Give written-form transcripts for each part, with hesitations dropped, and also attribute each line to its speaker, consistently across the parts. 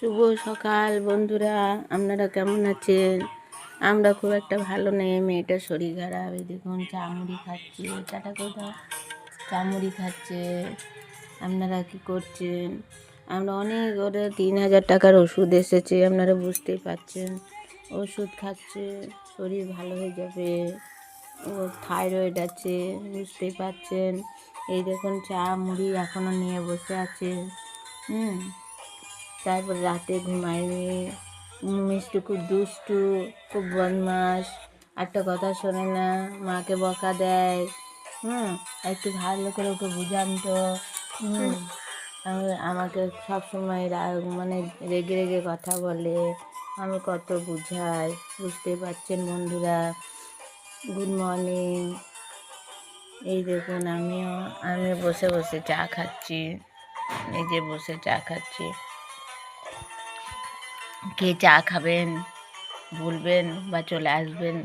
Speaker 1: শুভ সকাল বন্ধুরা, আপনারা কেমন আছেন? আমরা খুব একটা ভালো নেই, মেয়েটার শরীর খারাপ। এই দেখুন চামড়ি খাচ্ছে, চাটা কোথাও চামড়ি খাচ্ছে। আপনারা কি করছেন? আমরা অনেক ওদের 3,000 টাকার ওষুধ এসেছে, আপনারা বুঝতেই পারছেন। ওষুধ খাচ্ছে, শরীর ভালো হয়ে যাবে। ওর থাইরয়েড আছে, বুঝতেই পারছেন। এই দেখুন চা মুড়ি এখনও নিয়ে বসে আছে। তারপর রাতে ঘুমায়নি। মিষ্টি খুব দুষ্টু, খুব বদমাস, একটা কথা শোনে না, মাকে বকা দেয়। একটু ভালো করে ওকে বুঝান তো। আমাকে সবসময় মানে রেগে রেগে কথা বলে, আমি কত বুঝাই, বুঝতে পারছেন বন্ধুরা। Good morning. এই দেখুন আমি বসে বসে চা খাচ্ছি, এই যে বসে চা খাচ্ছি। কে চা খাবেন বলবেন বা চলে আসবেন।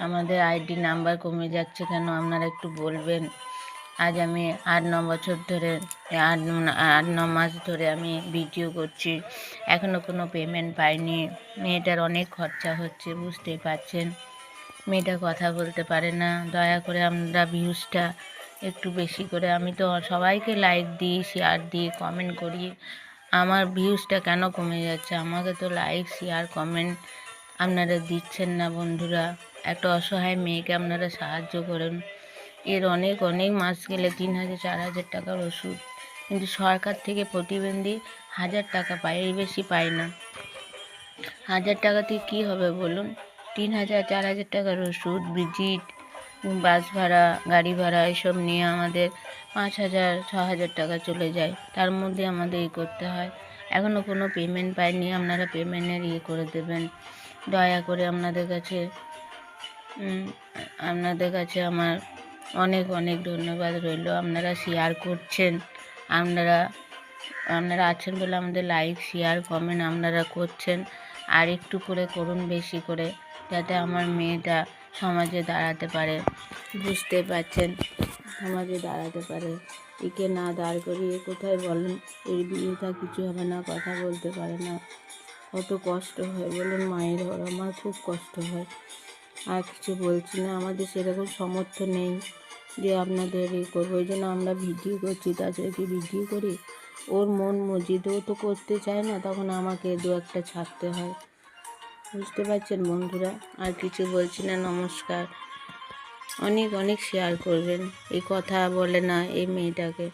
Speaker 1: আমাদের আইডি নাম্বার কমে যাচ্ছে কেন আপনারা একটু বলবেন। আজ আমি 8-9 বছর ধরে 8-9 মাস ধরে আমি ভিডিও করছি, এখনও কোনো পেমেন্ট পাইনি। মেয়েটার অনেক খরচা হচ্ছে, বুঝতেই পারছেন। মেয়েটা কথা বলতে পারে না। দয়া করে আমরা ভিউজটা একটু বেশি করে, আমি তো সবাইকে লাইক দিই, শেয়ার দিই, কমেন্ট করি, আমার ভিউজটা কেন কমে যাচ্ছে? আমাকে তো লাইক শেয়ার কমেন্ট আপনারা দিচ্ছেন না বন্ধুরা। একটা অসহায় মেয়েকে আপনারা সাহায্য করুন। এর অনেক মাস গেলে 3,000-4,000 টাকার ওষুধ, কিন্তু সরকার থেকে প্রতিবন্ধী 1,000 টাকা পায়, এর বেশি পায় না। 1,000 টাকাতে কী হবে বলুন? 3,000-4,000 টাকার ওষুধ, ভিজিট, বাস ভাড়া, গাড়ি ভাড়া এসব নিয়ে আমাদের 5,000-6,000 টাকা চলে যায়। তার মধ্যে আমাদের করতে হয়। এখনও কোনো পেমেন্ট পাইনি, আপনারা পেমেন্টের করে দেবেন দয়া করে। আপনাদের কাছে আমার অনেক ধন্যবাদ রইল। আপনারা শেয়ার করছেন, আপনারা আছেন বলে আমাদের লাইক শেয়ার কমেন্ট আপনারা করছেন। আর একটু করে করুন, বেশি করে, যাতে আমার মেয়েটা সমাজে দাঁড়াতে পারে, বুঝতে পারছেন, সমাজে দাঁড়াতে পারে। একে না দাঁড় করিয়ে কোথায় বলেন এই বিয়েটা কিছু হবে না, কথা বলতে পারে না, কত কষ্ট হয় বলুন মায়ের। আমার খুব কষ্ট হয়। আর কিছু বলছি না, আমাদের সেরকম সামর্থ্য নেই যে আপনাদের করবো। ওই জন্য আমরা ভিডিও করছি, তাছাড়া কি ভিডিও করি? ওর মন মজিদ, ও তো করতে চায় না, তখন আমাকে দু একটা ছাড়তে হয়, বুঝতে পারছেন বন্ধুরা। আর কিছু বলছি না, নমস্কার। অনেক শেয়ার করবেন। এই কথা বলে না এই মেয়েটাকে।